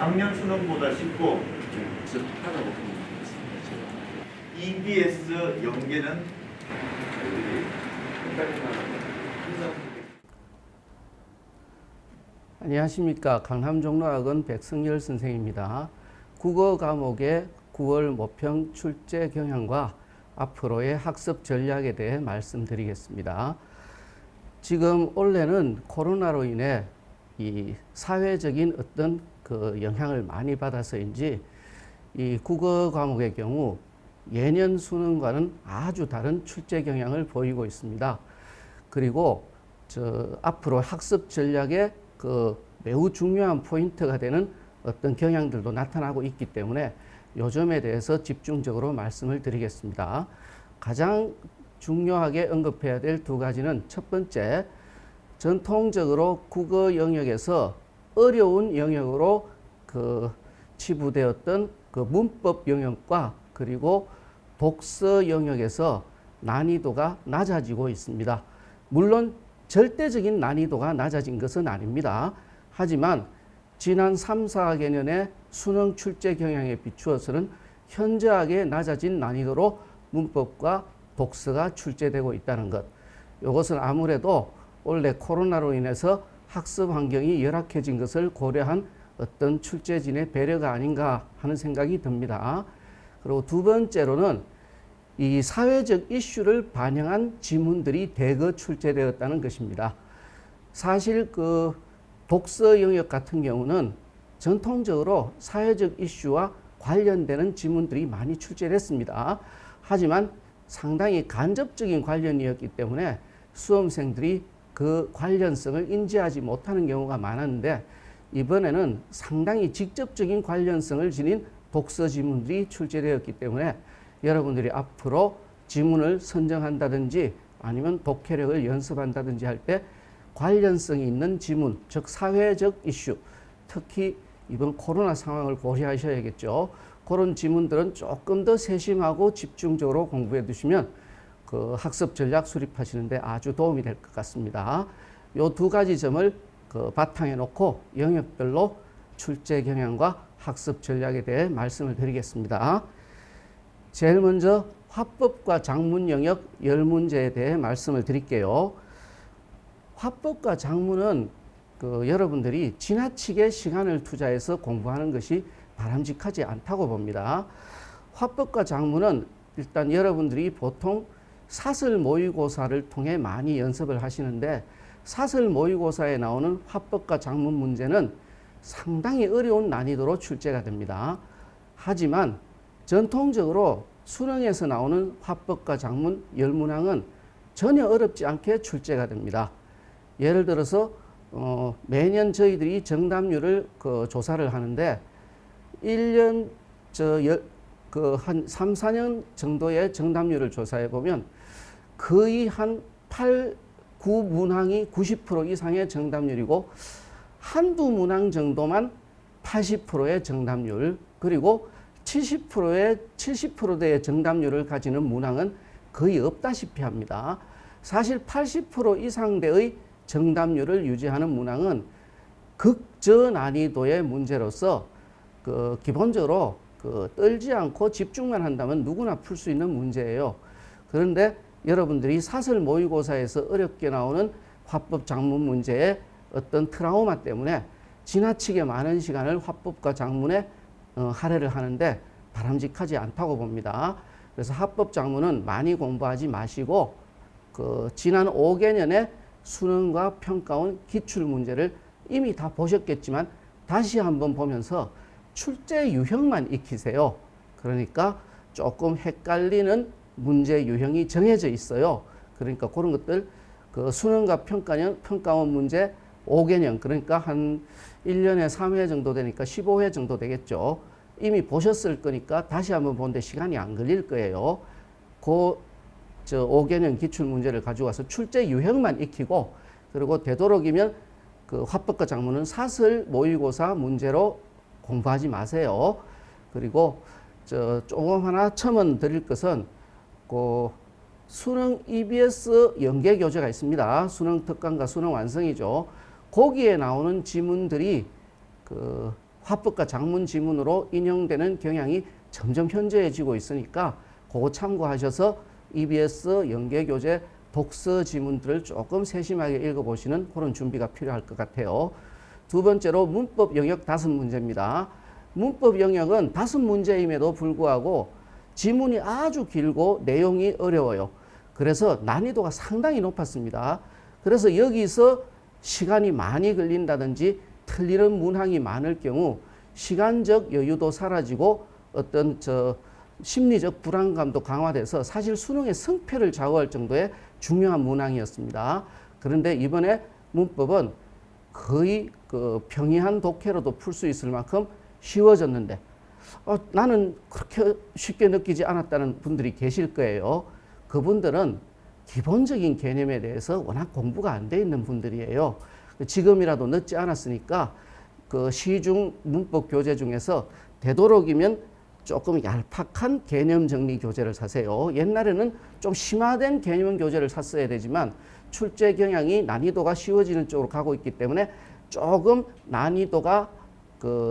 작년 수능보다 쉽고 좀 하다고 보겠습니다. EBS 연계는 저희들이 헷갈리나 안녕하십니까. 강남종로학원 백승열 선생입니다. 국어 과목의 9월 모평 출제 경향과 앞으로의 학습 전략에 대해 말씀드리겠습니다. 지금 올해는 코로나로 인해 이 사회적인 어떤 그 영향을 많이 받아서인지 이 국어 과목의 경우 예년 수능과는 아주 다른 출제 경향을 보이고 있습니다. 그리고 앞으로 학습 전략에 그 매우 중요한 포인트가 되는 어떤 경향들도 나타나고 있기 때문에 요 점에 대해서 집중적으로 말씀을 드리겠습니다. 가장 중요하게 언급해야 될 두 가지는 첫 번째, 전통적으로 국어 영역에서 어려운 영역으로 치부되었던 그 문법 영역과 그리고 독서 영역에서 난이도가 낮아지고 있습니다. 물론 절대적인 난이도가 낮아진 것은 아닙니다. 하지만 지난 3, 4학년의 수능 출제 경향에 비추어서는 현저하게 낮아진 난이도로 문법과 독서가 출제되고 있다는 것. 이것은 아무래도 원래 코로나로 인해서 학습 환경이 열악해진 것을 고려한 어떤 출제진의 배려가 아닌가 하는 생각이 듭니다. 그리고 두 번째로는 이 사회적 이슈를 반영한 지문들이 대거 출제되었다는 것입니다. 사실 그 독서 영역 같은 경우는 전통적으로 사회적 이슈와 관련되는 지문들이 많이 출제됐습니다. 하지만 상당히 간접적인 관련이었기 때문에 수험생들이 그 관련성을 인지하지 못하는 경우가 많았는데 이번에는 상당히 직접적인 관련성을 지닌 독서 지문들이 출제되었기 때문에 여러분들이 앞으로 지문을 선정한다든지 아니면 독해력을 연습한다든지 할 때 관련성이 있는 지문, 즉 사회적 이슈, 특히 이번 코로나 상황을 고려하셔야겠죠. 그런 지문들은 조금 더 세심하고 집중적으로 공부해 두시면 그 학습 전략 수립하시는데 아주 도움이 될 것 같습니다. 이 두 가지 점을 바탕에 놓고 영역별로 출제 경향과 학습 전략에 대해 말씀을 드리겠습니다. 제일 먼저 화법과 작문 영역 10문제에 대해 말씀을 드릴게요. 화법과 작문은 여러분들이 지나치게 시간을 투자해서 공부하는 것이 바람직하지 않다고 봅니다. 화법과 작문은 일단 여러분들이 보통 사설 모의고사를 통해 많이 연습을 하시는데 사설 모의고사에 나오는 화법과 작문 문제는 상당히 어려운 난이도로 출제가 됩니다. 하지만 전통적으로 수능에서 나오는 화법과 작문 10문항은 전혀 어렵지 않게 출제가 됩니다. 예를 들어서 매년 저희들이 정답률을 조사를 하는데 1년 한 3, 4년 정도의 정답률을 조사해 보면 거의 한 8, 9문항이 90% 이상의 정답률이고 한두 문항 정도만 80%의 정답률, 그리고 70%대의 정답률을 가지는 문항은 거의 없다시피 합니다. 사실 80% 이상대의 정답률을 유지하는 문항은 극저난이도의 문제로서 기본적으로 떨지 않고 집중만 한다면 누구나 풀 수 있는 문제예요. 그런데 여러분들이 사설 모의고사에서 어렵게 나오는 화법 작문 문제의 어떤 트라우마 때문에 지나치게 많은 시간을 화법과 작문에 할애를 하는데 바람직하지 않다고 봅니다. 그래서 화법 작문은 많이 공부하지 마시고 지난 5개년의 수능과 평가원 기출 문제를 이미 다 보셨겠지만 다시 한번 보면서 출제 유형만 익히세요. 그러니까 조금 헷갈리는 문제 유형이 정해져 있어요. 그러니까 그런 것들 수능과 평가원 문제 5개년, 그러니까 한 1년에 3회 정도 되니까 15회 정도 되겠죠. 이미 보셨을 거니까 다시 한번 보는데 시간이 안 걸릴 거예요. 5개년 기출 문제를 가지고 와서 출제 유형만 익히고, 그리고 되도록이면 화법과 작문은 사설 모의고사 문제로 공부하지 마세요. 그리고 조금 하나 첨언 드릴 것은 수능 EBS 연계 교재가 있습니다. 수능 특강과 수능 완성이죠. 거기에 나오는 지문들이 화법과 작문 지문으로 인용되는 경향이 점점 현저해지고 있으니까 그거 참고하셔서 EBS 연계교재 독서 지문들을 조금 세심하게 읽어보시는 그런 준비가 필요할 것 같아요. 두 번째로 문법 영역 5문제입니다. 문법 영역은 5문제임에도 불구하고 지문이 아주 길고 내용이 어려워요. 그래서 난이도가 상당히 높았습니다. 그래서 여기서 시간이 많이 걸린다든지 틀리는 문항이 많을 경우 시간적 여유도 사라지고 어떤 심리적 불안감도 강화돼서 사실 수능의 성패를 좌우할 정도의 중요한 문항이었습니다. 그런데 이번에 문법은 거의 그 평이한 독해로도 풀 수 있을 만큼 쉬워졌는데 나는 그렇게 쉽게 느끼지 않았다는 분들이 계실 거예요. 그분들은 기본적인 개념에 대해서 워낙 공부가 안 돼 있는 분들이에요. 지금이라도 늦지 않았으니까 그 시중 문법 교재 중에서 되도록이면 조금 얄팍한 개념 정리 교재를 사세요. 옛날에는 좀 심화된 개념 교재를 샀어야 되지만 출제 경향이 난이도가 쉬워지는 쪽으로 가고 있기 때문에 조금 난이도가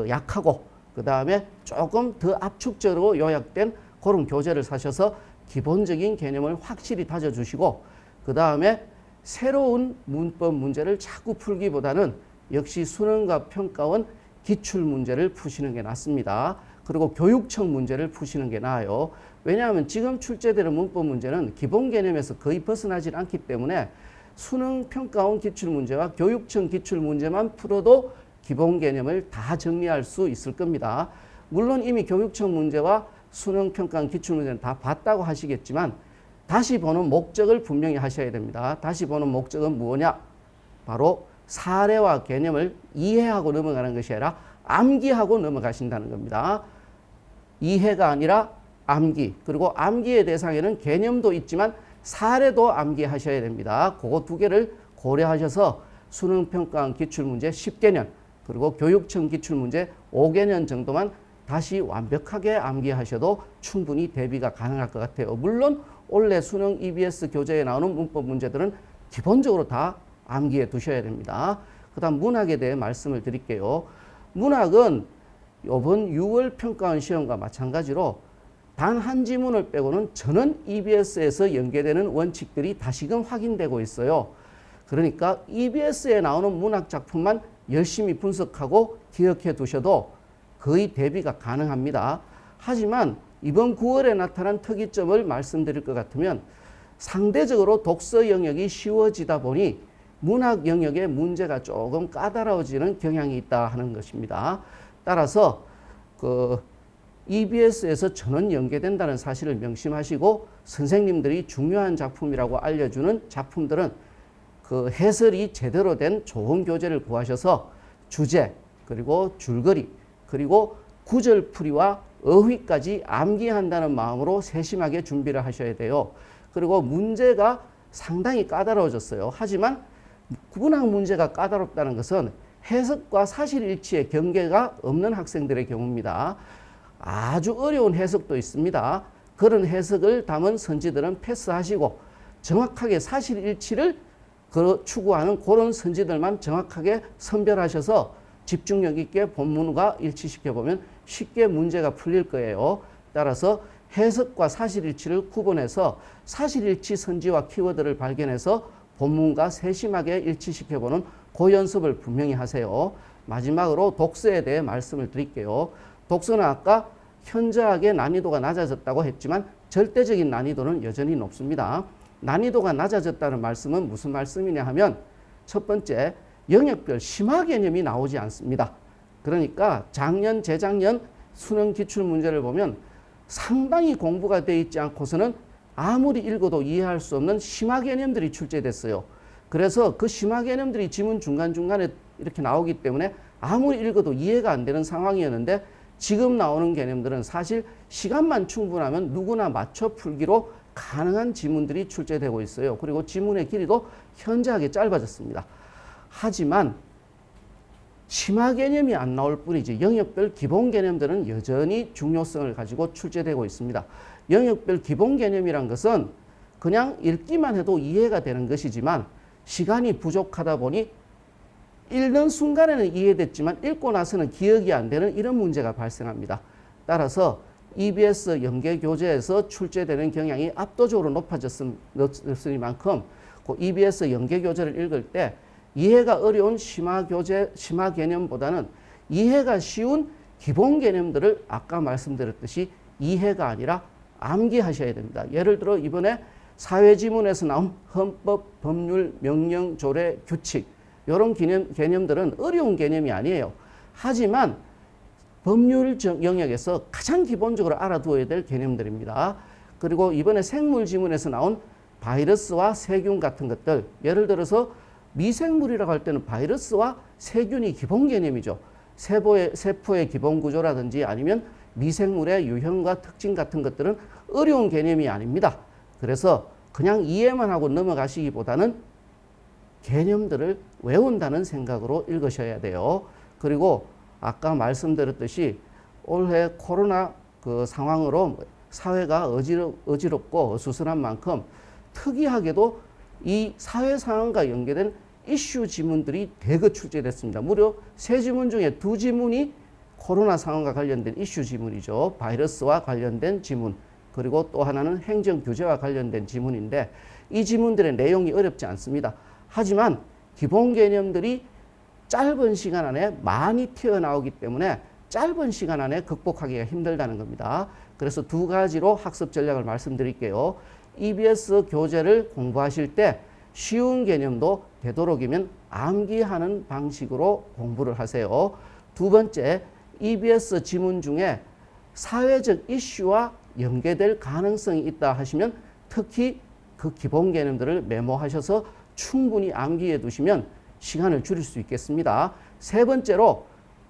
약하고 그 다음에 조금 더 압축적으로 요약된 그런 교재를 사셔서 기본적인 개념을 확실히 다져주시고 그 다음에 새로운 문법 문제를 자꾸 풀기보다는 역시 수능과 평가원 기출 문제를 푸시는 게 낫습니다. 그리고 교육청 문제를 푸시는 게 나아요. 왜냐하면 지금 출제되는 문법 문제는 기본 개념에서 거의 벗어나질 않기 때문에 수능 평가원 기출 문제와 교육청 기출 문제만 풀어도 기본 개념을 다 정리할 수 있을 겁니다. 물론 이미 교육청 문제와 수능 평가원 기출 문제는 다 봤다고 하시겠지만 다시 보는 목적을 분명히 하셔야 됩니다. 다시 보는 목적은 뭐냐? 바로 사례와 개념을 이해하고 넘어가는 것이 아니라 암기하고 넘어가신다는 겁니다. 이해가 아니라 암기. 그리고 암기의 대상에는 개념도 있지만 사례도 암기하셔야 됩니다. 그거 두 개를 고려하셔서 수능 평가원 기출문제 10개년 그리고 교육청 기출문제 5개년 정도만 다시 완벽하게 암기하셔도 충분히 대비가 가능할 것 같아요. 물론 올해 수능 EBS 교재에 나오는 문법 문제들은 기본적으로 다 암기해 두셔야 됩니다. 그 다음 문학에 대해 말씀을 드릴게요. 문학은 이번 6월 평가원 시험과 마찬가지로 단 한 지문을 빼고는 전원 EBS에서 연계되는 원칙들이 다시금 확인되고 있어요. 그러니까 EBS에 나오는 문학 작품만 열심히 분석하고 기억해 두셔도 거의 대비가 가능합니다. 하지만 이번 9월에 나타난 특이점을 말씀드릴 것 같으면 상대적으로 독서 영역이 쉬워지다 보니 문학 영역의 문제가 조금 까다로워지는 경향이 있다 하는 것입니다. 따라서 EBS에서 전원 연계된다는 사실을 명심하시고 선생님들이 중요한 작품이라고 알려주는 작품들은 그 해설이 제대로 된 좋은 교재를 구하셔서 주제 그리고 줄거리 그리고 구절풀이와 어휘까지 암기한다는 마음으로 세심하게 준비를 하셔야 돼요. 그리고 문제가 상당히 까다로워졌어요. 하지만 문학 문제가 까다롭다는 것은 해석과 사실일치의 경계가 없는 학생들의 경우입니다. 아주 어려운 해석도 있습니다. 그런 해석을 담은 선지들은 패스하시고 정확하게 사실일치를 추구하는 그런 선지들만 정확하게 선별하셔서 집중력 있게 본문과 일치시켜보면 쉽게 문제가 풀릴 거예요. 따라서 해석과 사실일치를 구분해서 사실일치 선지와 키워드를 발견해서 본문과 세심하게 일치시켜보는 그 연습을 분명히 하세요. 마지막으로 독서에 대해 말씀을 드릴게요. 독서는 아까 현저하게 난이도가 낮아졌다고 했지만 절대적인 난이도는 여전히 높습니다. 난이도가 낮아졌다는 말씀은 무슨 말씀이냐 하면 첫 번째, 영역별 심화 개념이 나오지 않습니다. 그러니까 작년, 재작년 수능 기출 문제를 보면 상당히 공부가 되어 있지 않고서는 아무리 읽어도 이해할 수 없는 심화 개념들이 출제됐어요. 그래서 그 심화 개념들이 지문 중간중간에 이렇게 나오기 때문에 아무리 읽어도 이해가 안 되는 상황이었는데 지금 나오는 개념들은 사실 시간만 충분하면 누구나 맞춰 풀기로 가능한 지문들이 출제되고 있어요. 그리고 지문의 길이도 현저하게 짧아졌습니다. 하지만 심화 개념이 안 나올 뿐이지 영역별 기본 개념들은 여전히 중요성을 가지고 출제되고 있습니다. 영역별 기본 개념이란 것은 그냥 읽기만 해도 이해가 되는 것이지만 시간이 부족하다 보니 읽는 순간에는 이해됐지만 읽고 나서는 기억이 안 되는 이런 문제가 발생합니다. 따라서 EBS 연계교재에서 출제되는 경향이 압도적으로 높아졌으니만큼 그 EBS 연계교재를 읽을 때 이해가 어려운 심화 개념보다는 이해가 쉬운 기본 개념들을 아까 말씀드렸듯이 이해가 아니라 암기하셔야 됩니다. 예를 들어 이번에 사회지문에서 나온 헌법, 법률, 명령, 조례, 규칙 이런 개념들은 어려운 개념이 아니에요. 하지만 법률 영역에서 가장 기본적으로 알아두어야 될 개념들입니다. 그리고 이번에 생물지문에서 나온 바이러스와 세균 같은 것들, 예를 들어서 미생물이라고 할 때는 바이러스와 세균이 기본 개념이죠. 세포의 기본 구조라든지 아니면 미생물의 유형과 특징 같은 것들은 어려운 개념이 아닙니다. 그래서 그냥 이해만 하고 넘어가시기보다는 개념들을 외운다는 생각으로 읽으셔야 돼요. 그리고 아까 말씀드렸듯이 올해 코로나 그 상황으로 사회가 어지럽고 어수선한 만큼 특이하게도 이 사회 상황과 연계된 이슈 지문들이 대거 출제됐습니다. 무려 3지문 중에 2지문이 코로나 상황과 관련된 이슈 지문이죠. 바이러스와 관련된 지문, 그리고 또 하나는 행정 규제와 관련된 지문인데 이 지문들의 내용이 어렵지 않습니다. 하지만 기본 개념들이 짧은 시간 안에 많이 튀어나오기 때문에 짧은 시간 안에 극복하기가 힘들다는 겁니다. 그래서 2가지로 학습 전략을 말씀드릴게요. EBS 교재를 공부하실 때 쉬운 개념도 되도록이면 암기하는 방식으로 공부를 하세요. 2번째, EBS 지문 중에 사회적 이슈와 연계될 가능성이 있다 하시면 특히 그 기본 개념들을 메모하셔서 충분히 암기해 두시면 시간을 줄일 수 있겠습니다. 3번째로,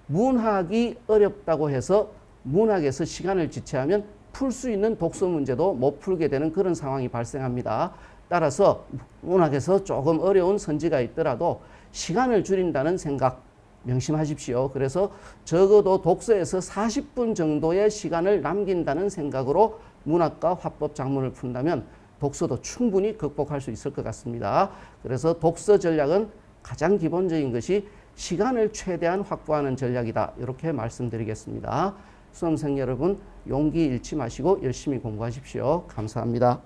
문학이 어렵다고 해서 문학에서 시간을 지체하면 풀 수 있는 독서 문제도 못 풀게 되는 그런 상황이 발생합니다. 따라서 문학에서 조금 어려운 선지가 있더라도 시간을 줄인다는 생각 명심하십시오. 그래서 적어도 독서에서 40분 정도의 시간을 남긴다는 생각으로 문학과 화법 작문을 푼다면 독서도 충분히 극복할 수 있을 것 같습니다. 그래서 독서 전략은 가장 기본적인 것이 시간을 최대한 확보하는 전략이다. 이렇게 말씀드리겠습니다. 수험생 여러분, 용기 잃지 마시고 열심히 공부하십시오. 감사합니다.